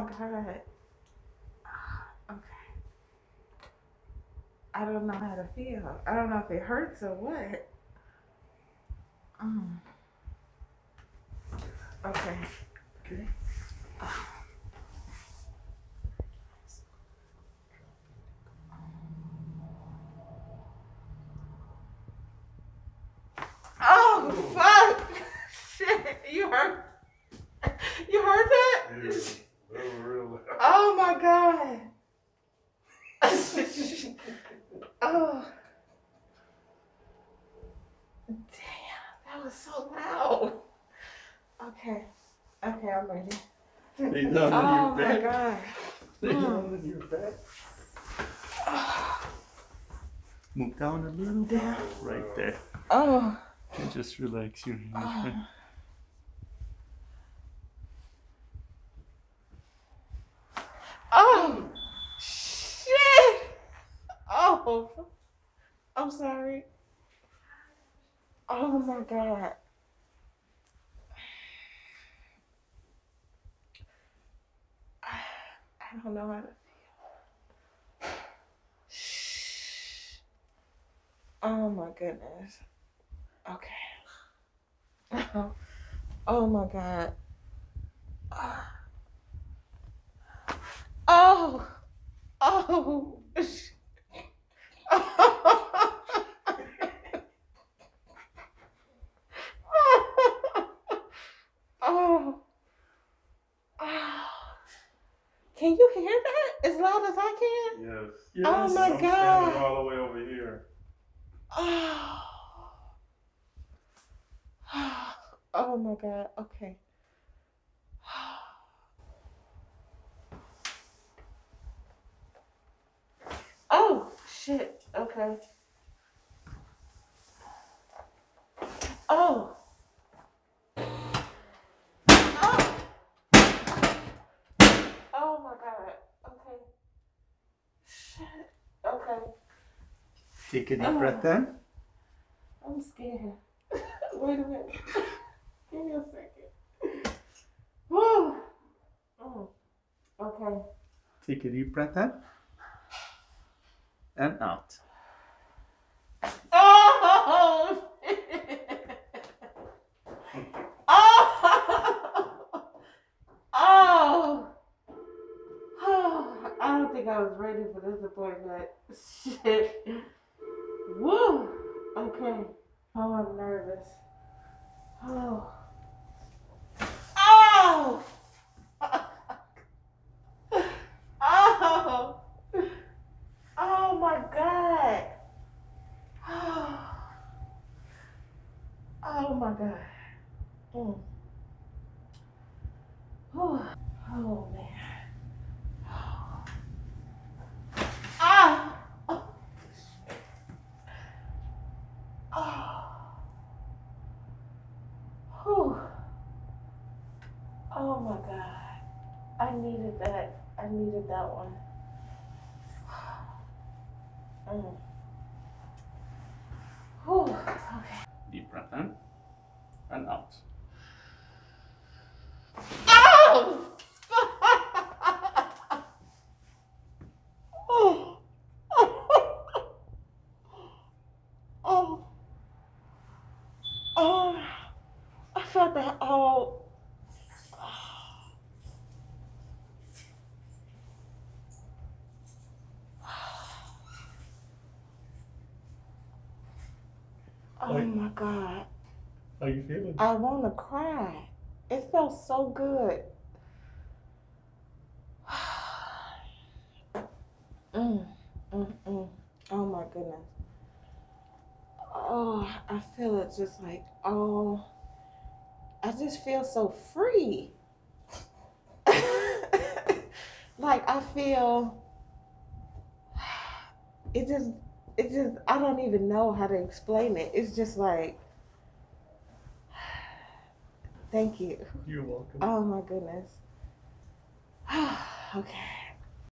God. Okay. I don't know how to feel. I don't know if it hurts or what. Mm. Okay. Okay. Oh, fuck. Shit. You heard? You heard that? Yeah, that was real loud. Oh, my God. Oh. Damn. That was so loud. Okay. Okay, I'm ready. Lay down Oh, on my your back. God. Lay down on your back. Move down a little. Down. Right there. Oh. And just relax your hands. Oh. Oh. Shit. Oh. I'm sorry. Oh, my God. I don't know how to feel. Shh. Oh my goodness. Okay. Oh my God. Oh. Oh. Oh. Oh. Can you hear that as loud as I can? Yes. Oh my I'm God. standing all the way over here. Oh. Oh my God. Okay. Oh shit. Okay. Oh. Oh. Oh my God. Okay. Shit. Okay. Take a deep breath in. I'm scared. Wait a minute. Give me a second. Woo. Oh. Okay. Take a deep breath in. And out. Oh. Oh. Oh. Oh. I don't think I was ready for this appointment. Shit. Woo. Okay. Oh, I'm nervous. Oh. Oh. Oh. Oh my God. Oh my God. Mm. Whew. Oh man. Ah. Oh. Whew. Oh my God. I needed that. I needed that one. Mm. Whew. Okay. Deep breath in. And out. Oh! Oh. Oh. Oh. I felt that all. Oh my God. How you feeling? I want to cry. It felt so good. Oh my goodness. Oh, I feel it just like, oh, I just feel so free. Like I feel, it just, I don't even know how to explain it. It's just like, thank you. You're welcome. Oh my goodness. Okay.